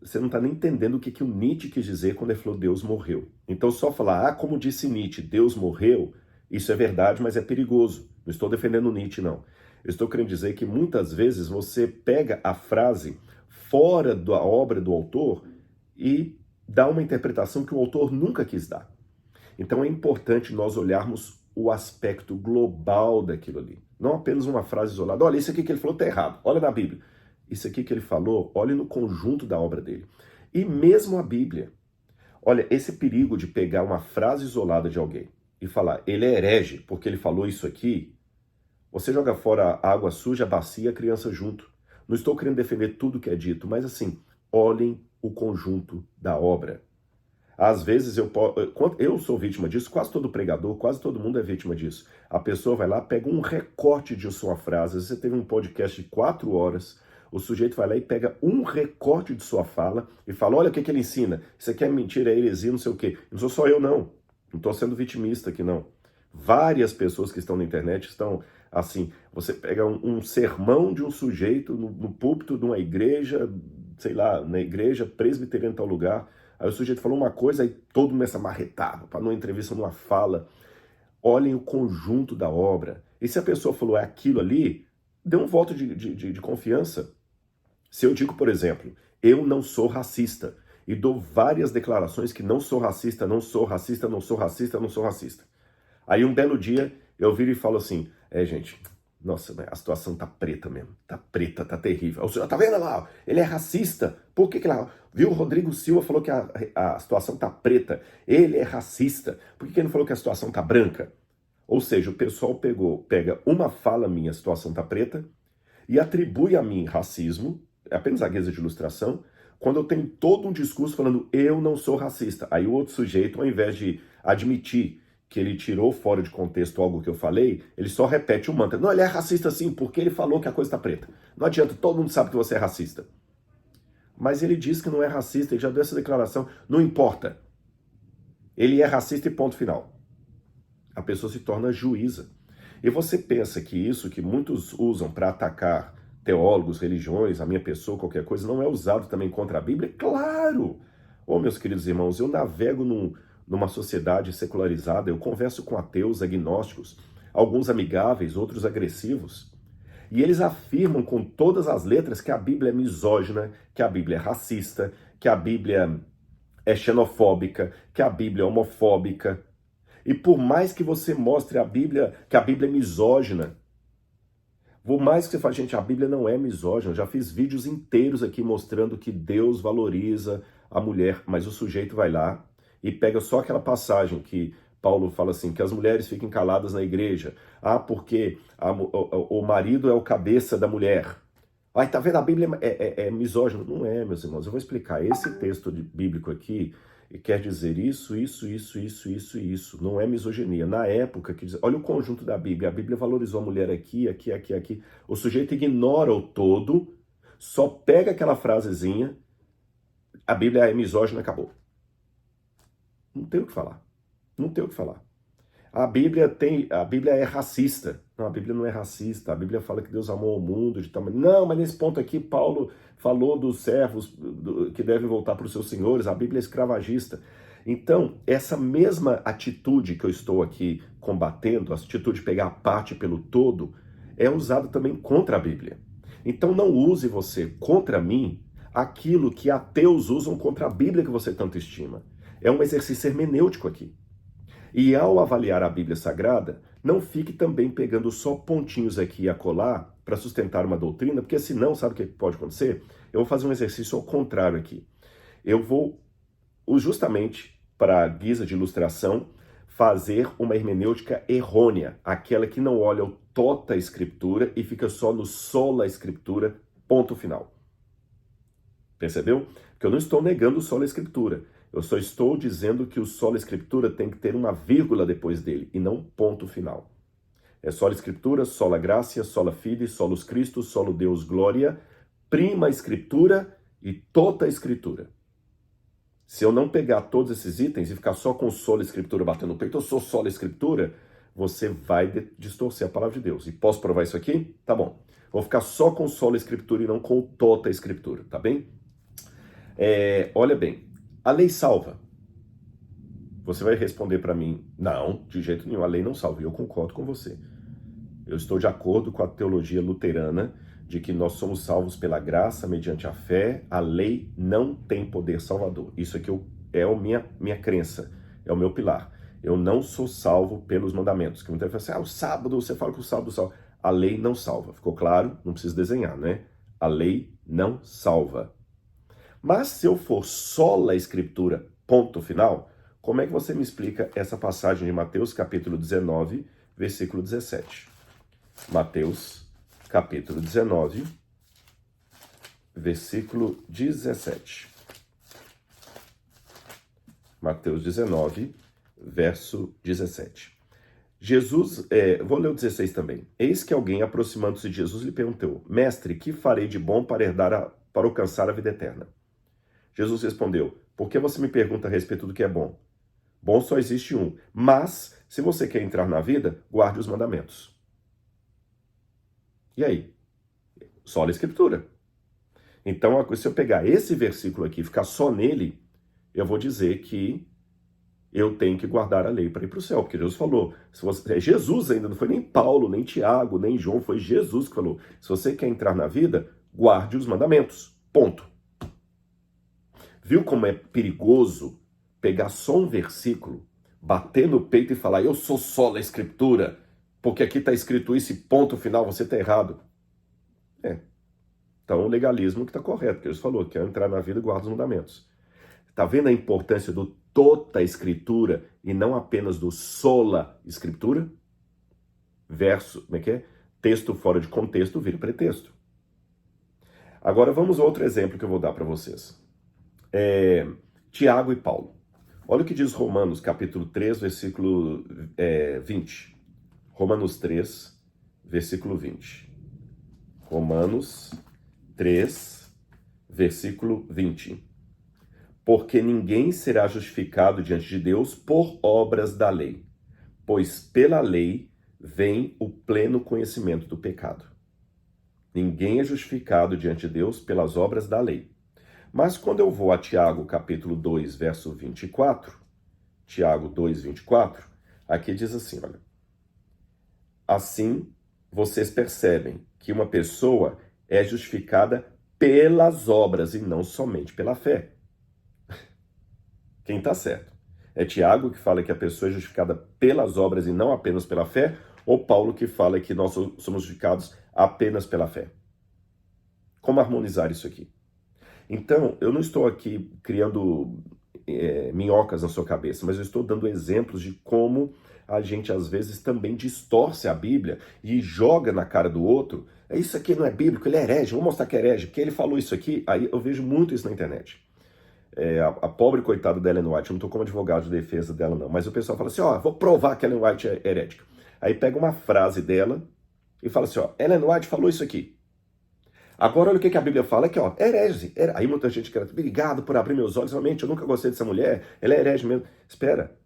Você não está nem entendendo o que o Nietzsche quis dizer quando ele falou Deus morreu. Então só falar, como disse Nietzsche, Deus morreu, isso é verdade, mas é perigoso. Não estou defendendo Nietzsche, não. Eu estou querendo dizer que muitas vezes você pega a frase fora da obra do autor e dá uma interpretação que o autor nunca quis dar. Então é importante nós olharmos o aspecto global daquilo ali. Não apenas uma frase isolada. Olha, isso aqui que ele falou está errado. Olha na Bíblia. Isso aqui que ele falou, olhe no conjunto da obra dele. E mesmo a Bíblia. Olha, esse perigo de pegar uma frase isolada de alguém e falar, ele é herege porque ele falou isso aqui, você joga fora a água suja, a bacia e a criança junto. Não estou querendo defender tudo que é dito, mas assim, olhem o conjunto da obra. Às vezes eu sou vítima disso, quase todo pregador, quase todo mundo é vítima disso. A pessoa vai lá, pega um recorte de sua frase, você teve um podcast de 4 horas, o sujeito vai lá e pega um recorte de sua fala e fala, olha o que ele ensina, isso aqui é mentira, é heresia, não sei o quê. Não sou só eu não estou sendo vitimista aqui não. Várias pessoas que estão na internet estão assim, você pega um sermão de um sujeito no púlpito de uma igreja, sei lá, na igreja presbiteriana em tal lugar, aí o sujeito falou uma coisa, aí todo mundo começa a marretar, para numa entrevista, numa fala. Olhem o conjunto da obra. E se a pessoa falou é aquilo ali, dê um voto de confiança. Se eu digo, por exemplo, eu não sou racista, e dou várias declarações que não sou racista, não sou racista, não sou racista, não sou racista. Aí um belo dia eu viro e falo assim, gente, nossa, a situação tá preta mesmo, tá preta, tá terrível. O senhor tá vendo lá, ele é racista, por que lá? Viu, o Rodrigo Silva falou que a situação tá preta, ele é racista, por que ele não falou que a situação tá branca? Ou seja, o pessoal pega uma fala minha, a situação tá preta, e atribui a mim racismo, é apenas a guisa de ilustração, quando eu tenho todo um discurso falando eu não sou racista. Aí o outro sujeito, ao invés de admitir que ele tirou fora de contexto algo que eu falei, ele só repete o mantra. Não, ele é racista sim, porque ele falou que a coisa está preta. Não adianta, todo mundo sabe que você é racista. Mas ele diz que não é racista, ele já deu essa declaração. Não importa. Ele é racista e ponto final. A pessoa se torna juíza. E você pensa que isso que muitos usam para atacar teólogos, religiões, a minha pessoa, qualquer coisa, não é usado também contra a Bíblia? Claro! Meus queridos irmãos, eu navego numa sociedade secularizada, eu converso com ateus, agnósticos, alguns amigáveis, outros agressivos, e eles afirmam com todas as letras que a Bíblia é misógina, que a Bíblia é racista, que a Bíblia é xenofóbica, que a Bíblia é homofóbica. E por mais que você mostre que a Bíblia é misógina, por mais que você fale, gente, a Bíblia não é misógina, eu já fiz vídeos inteiros aqui mostrando que Deus valoriza a mulher, mas o sujeito vai lá e pega só aquela passagem que Paulo fala assim, que as mulheres fiquem caladas na igreja. Porque o marido é o cabeça da mulher. Tá vendo? A Bíblia é misógina. Não é, meus irmãos. Eu vou explicar. Esse texto bíblico aqui quer dizer isso, isso, isso, isso, isso e isso. Não é misoginia. Na época, olha o conjunto da Bíblia. A Bíblia valorizou a mulher aqui, aqui, aqui, aqui. O sujeito ignora o todo, só pega aquela frasezinha, a Bíblia é misógina, acabou. Não tem o que falar. Não tem o que falar. A Bíblia é racista. Não, a Bíblia não é racista. A Bíblia fala que Deus amou o mundo de tal maneira. Não, mas nesse ponto aqui, Paulo falou dos servos que devem voltar para os seus senhores. A Bíblia é escravagista. Então, essa mesma atitude que eu estou aqui combatendo, a atitude de pegar a parte pelo todo, é usada também contra a Bíblia. Então, não use você contra mim aquilo que ateus usam contra a Bíblia que você tanto estima. É um exercício hermenêutico aqui. E ao avaliar a Bíblia Sagrada, não fique também pegando só pontinhos aqui e acolá para sustentar uma doutrina, porque senão, sabe o que pode acontecer? Eu vou fazer um exercício ao contrário aqui. Eu vou, justamente para guisa de ilustração, fazer uma hermenêutica errônea, aquela que não olha o tota escritura e fica só no sola escritura, ponto final. Percebeu? Porque eu não estou negando o sola escritura. Eu só estou dizendo que o sola escritura tem que ter uma vírgula depois dele, e não ponto final. É sola escritura, sola gracia, sola fide, solus Christus, solo Deus glória, prima escritura e tota escritura. Se eu não pegar todos esses itens e ficar só com sola escritura batendo no peito, eu sou sola escritura, você vai distorcer a palavra de Deus. E posso provar isso aqui? Tá bom. Vou ficar só com sola escritura e não com tota escritura, tá bem? Olha bem, a lei salva. Você vai responder para mim, não, de jeito nenhum, a lei não salva. E eu concordo com você. Eu estou de acordo com a teologia luterana de que nós somos salvos pela graça, mediante a fé. A lei não tem poder salvador. Isso aqui é a minha crença, é o meu pilar. Eu não sou salvo pelos mandamentos. Que muita gente fala assim, o sábado, você fala que o sábado salva. A lei não salva. Ficou claro? Não precisa desenhar, né? A lei não salva. Mas se eu for sola escritura, ponto final, como é que você me explica essa passagem de Mateus capítulo 19, versículo 17? Mateus capítulo 19, versículo 17. Mateus 19, verso 17. Jesus, vou ler o 16 também. Eis que alguém, aproximando-se de Jesus, lhe perguntou, mestre, que farei de bom para alcançar a vida eterna? Jesus respondeu, por que você me pergunta a respeito do que é bom? Bom só existe um, mas se você quer entrar na vida, guarde os mandamentos. E aí? Só a escritura. Então, se eu pegar esse versículo aqui e ficar só nele, eu vou dizer que eu tenho que guardar a lei para ir para o céu, porque Jesus falou, Jesus ainda, não foi nem Paulo, nem Tiago, nem João, foi Jesus que falou, se você quer entrar na vida, guarde os mandamentos, ponto. Viu como é perigoso pegar só um versículo, bater no peito e falar, eu sou só a escritura, porque aqui está escrito isso e ponto final, você está errado. Então o legalismo que está correto, porque Jesus falou, quer entrar na vida, guarda os mandamentos. Está vendo a importância do tota escritura e não apenas do sola escritura? Verso, como é que é? Texto fora de contexto vira pretexto. Agora vamos a outro exemplo que eu vou dar para vocês. Tiago e Paulo. Olha o que diz Romanos, capítulo 3, versículo 20. Romanos 3, versículo 20. Romanos 3, versículo 20. Porque ninguém será justificado diante de Deus por obras da lei, pois pela lei vem o pleno conhecimento do pecado. Ninguém é justificado diante de Deus pelas obras da lei. Mas quando eu vou a Tiago, capítulo 2, verso 24, Tiago 2, 24, aqui diz assim, olha. Assim, vocês percebem que uma pessoa é justificada pelas obras e não somente pela fé. Quem está certo? É Tiago que fala que a pessoa é justificada pelas obras e não apenas pela fé? Ou Paulo que fala que nós somos justificados apenas pela fé? Como harmonizar isso aqui? Então, eu não estou aqui criando minhocas na sua cabeça, mas eu estou dando exemplos de como a gente às vezes também distorce a Bíblia e joga na cara do outro. Isso aqui não é bíblico, ele é herege, vou mostrar que é herege, porque ele falou isso aqui. Aí eu vejo muito isso na internet. A pobre coitada da Ellen White, eu não estou como advogado de defesa dela não, mas o pessoal fala assim, vou provar que Ellen White é herética. Aí pega uma frase dela e fala assim, Ellen White falou isso aqui. Agora olha o que a Bíblia fala aqui, herege. Aí muita gente quer, obrigado por abrir meus olhos, realmente eu nunca gostei dessa mulher, ela é herege mesmo. Espera,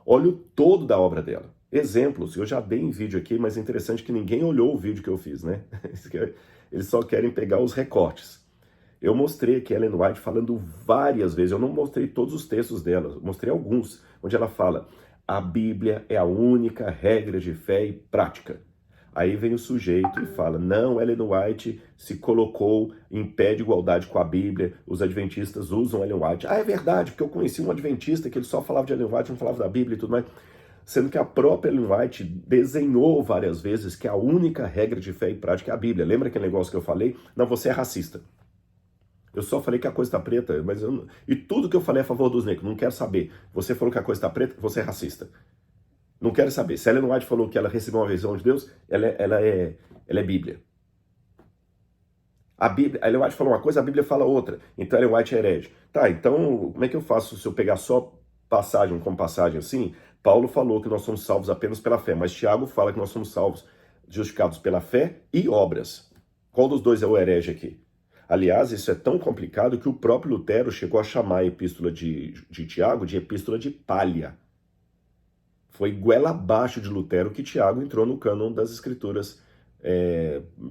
olha o todo da obra dela. Exemplos, eu já dei em vídeo aqui, mas é interessante que ninguém olhou o vídeo que eu fiz, né? Eles só querem pegar os recortes. Eu mostrei aqui a Ellen White falando várias vezes, eu não mostrei todos os textos dela, mostrei alguns, onde ela fala, a Bíblia é a única regra de fé e prática. Aí vem o sujeito e fala, não, Ellen White se colocou em pé de igualdade com a Bíblia, os adventistas usam Ellen White. É verdade, porque eu conheci um adventista que ele só falava de Ellen White, não falava da Bíblia e tudo mais. Sendo que a própria Ellen White desenhou várias vezes que a única regra de fé e prática é a Bíblia. Lembra aquele negócio que eu falei? Não, você é racista. Eu só falei que a coisa está preta, mas e tudo que eu falei é a favor dos negros, não quero saber. Você falou que a coisa está preta, você é racista. Não quero saber. Se a Ellen White falou que ela recebeu uma visão de Deus, ela é Bíblia. A Ellen White falou uma coisa, a Bíblia fala outra. Então a Ellen White é herege. Tá, então como é que eu faço se eu pegar só passagem como passagem assim? Paulo falou que nós somos salvos apenas pela fé, mas Tiago fala que nós somos salvos, justificados pela fé e obras. Qual dos dois é o herege aqui? Aliás, isso é tão complicado que o próprio Lutero chegou a chamar a epístola de Tiago de epístola de palha. Foi goela abaixo de Lutero que Tiago entrou no cânon das escrituras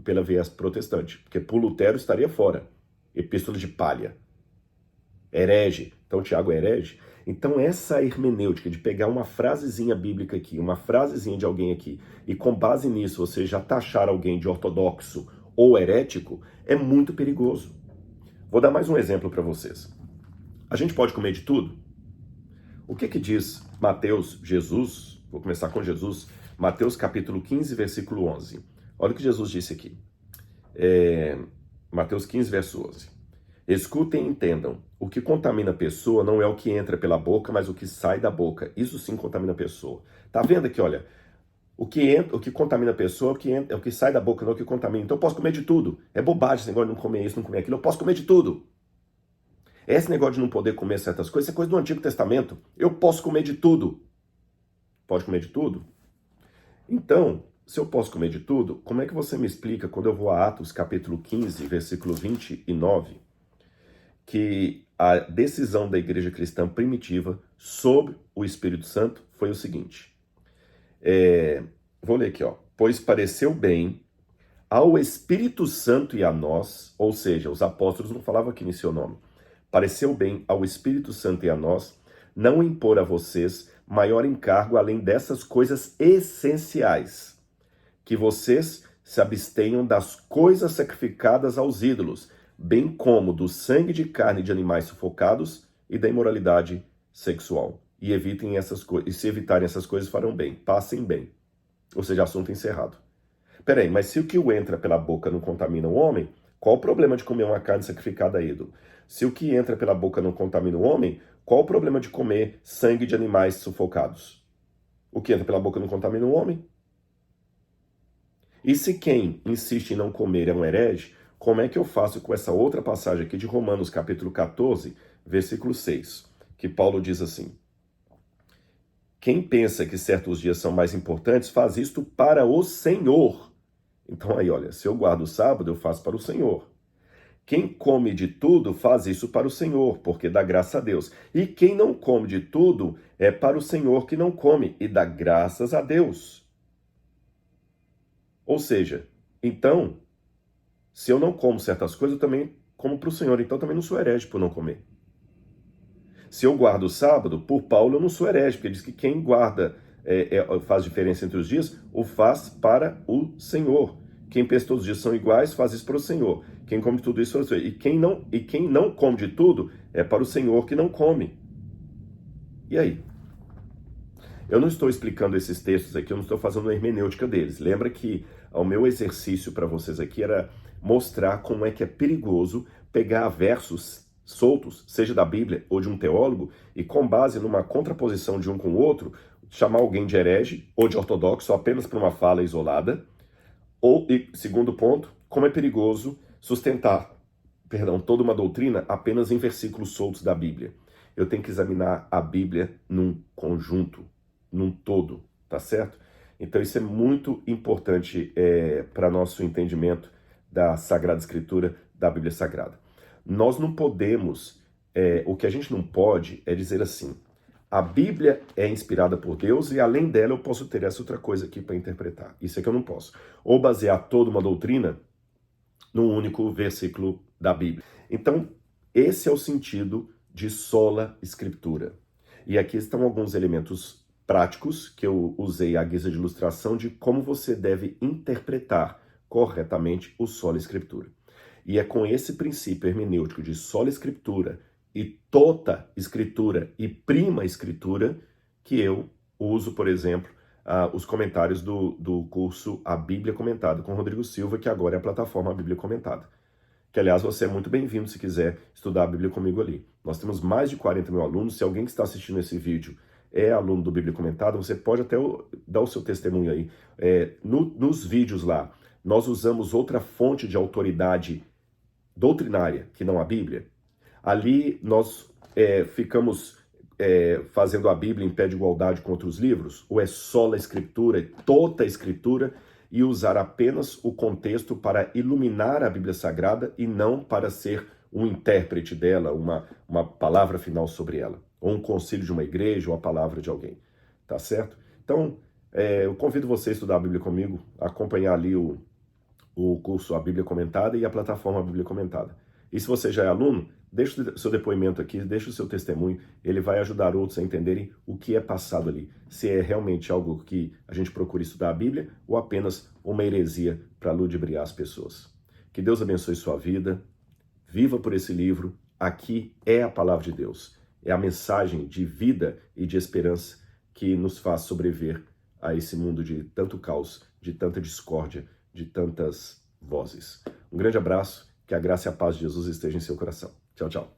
pela viés protestante, porque por Lutero estaria fora. Epístola de Palha. Herege. Então Tiago é herege. Então essa hermenêutica de pegar uma frasezinha bíblica aqui, uma frasezinha de alguém aqui, e com base nisso você já taxar alguém de ortodoxo ou herético, é muito perigoso. Vou dar mais um exemplo para vocês. A gente pode comer de tudo? O que diz Mateus, Jesus, vou começar com Jesus, Mateus capítulo 15, versículo 11. Olha o que Jesus disse aqui. Mateus 15, verso 11. Escutem e entendam, o que contamina a pessoa não é o que entra pela boca, mas o que sai da boca. Isso sim contamina a pessoa. Tá vendo aqui, olha, o que contamina a pessoa é o que sai da boca, não é o que contamina. Então eu posso comer de tudo. É bobagem esse negócio de não comer isso, não comer aquilo. Eu posso comer de tudo. Esse negócio de não poder comer certas coisas, isso é coisa do Antigo Testamento. Eu posso comer de tudo. Pode comer de tudo? Então, se eu posso comer de tudo, como é que você me explica, quando eu vou a Atos capítulo 15, versículo 29, que a decisão da igreja cristã primitiva sobre o Espírito Santo foi o seguinte. Vou ler aqui, ó. Pois pareceu bem ao Espírito Santo e a nós, ou seja, os apóstolos não falavam aqui em seu nome, pareceu bem ao Espírito Santo e a nós não impor a vocês maior encargo além dessas coisas essenciais, que vocês se abstenham das coisas sacrificadas aos ídolos, bem como do sangue de carne de animais sufocados e da imoralidade sexual. E evitem essas coisas, e se evitarem essas coisas farão bem, passem bem. Ou seja, assunto encerrado. Peraí, mas se o que entra pela boca não contamina o homem, qual o problema de comer uma carne sacrificada a ídolo? Se o que entra pela boca não contamina o homem, qual o problema de comer sangue de animais sufocados? O que entra pela boca não contamina o homem? E se quem insiste em não comer é um herege, como é que eu faço com essa outra passagem aqui de Romanos capítulo 14, versículo 6, que Paulo diz assim: quem pensa que certos dias são mais importantes, faz isto para o Senhor. Então aí, olha, se eu guardo o sábado, eu faço para o Senhor. Quem come de tudo, faz isso para o Senhor, porque dá graça a Deus. E quem não come de tudo, é para o Senhor que não come, e dá graças a Deus. Ou seja, então, se eu não como certas coisas, eu também como para o Senhor. Então, eu também não sou herege por não comer. Se eu guardo o sábado, por Paulo, eu não sou herege, porque ele diz que quem guarda, faz diferença entre os dias, o faz para o Senhor. Quem pensa que todos os dias são iguais, faz isso para o Senhor. Quem come tudo isso, faz isso. E quem não come de tudo, é para o Senhor que não come. E aí? Eu não estou explicando esses textos aqui, eu não estou fazendo a hermenêutica deles. Lembra que o meu exercício para vocês aqui era mostrar como é que é perigoso pegar versos soltos, seja da Bíblia ou de um teólogo, e com base numa contraposição de um com o outro, chamar alguém de herege ou de ortodoxo apenas por uma fala isolada. E segundo ponto, como é perigoso sustentar, toda uma doutrina apenas em versículos soltos da Bíblia. Eu tenho que examinar a Bíblia num conjunto, num todo, tá certo? Então isso é muito importante para nosso entendimento da Sagrada Escritura, da Bíblia Sagrada. Nós não podemos, o que a gente não pode é dizer assim, a Bíblia é inspirada por Deus e além dela eu posso ter essa outra coisa aqui para interpretar. Isso é que eu não posso. Ou basear toda uma doutrina num único versículo da Bíblia. Então, esse é o sentido de sola escritura. E aqui estão alguns elementos práticos que eu usei à guisa de ilustração de como você deve interpretar corretamente o sola escritura. E é com esse princípio hermenêutico de sola escritura e tota escritura e prima escritura que eu uso, por exemplo, os comentários do curso A Bíblia Comentada com Rodrigo Silva, que agora é a plataforma A Bíblia Comentada. Que, aliás, você é muito bem-vindo se quiser estudar a Bíblia comigo ali. Nós temos mais de 40 mil alunos. Se alguém que está assistindo esse vídeo é aluno do Bíblia Comentada, você pode até dar o seu testemunho aí. Nos vídeos lá, nós usamos outra fonte de autoridade doutrinária, que não a Bíblia. Ali nós ficamos fazendo a Bíblia em pé de igualdade com outros livros, ou é sola escritura, é toda a escritura, e usar apenas o contexto para iluminar a Bíblia Sagrada e não para ser um intérprete dela, uma palavra final sobre ela, ou um concílio de uma igreja, ou a palavra de alguém, tá certo? Então, eu convido você a estudar a Bíblia comigo, acompanhar ali o curso A Bíblia Comentada e a plataforma Bíblia Comentada. E se você já é aluno, deixe o seu depoimento aqui, deixe o seu testemunho, ele vai ajudar outros a entenderem o que é passado ali. Se é realmente algo que a gente procura estudar a Bíblia ou apenas uma heresia para ludibriar as pessoas. Que Deus abençoe sua vida, viva por esse livro, aqui é a palavra de Deus. É a mensagem de vida e de esperança que nos faz sobreviver a esse mundo de tanto caos, de tanta discórdia, de tantas vozes. Um grande abraço, que a graça e a paz de Jesus estejam em seu coração. Tchau, tchau.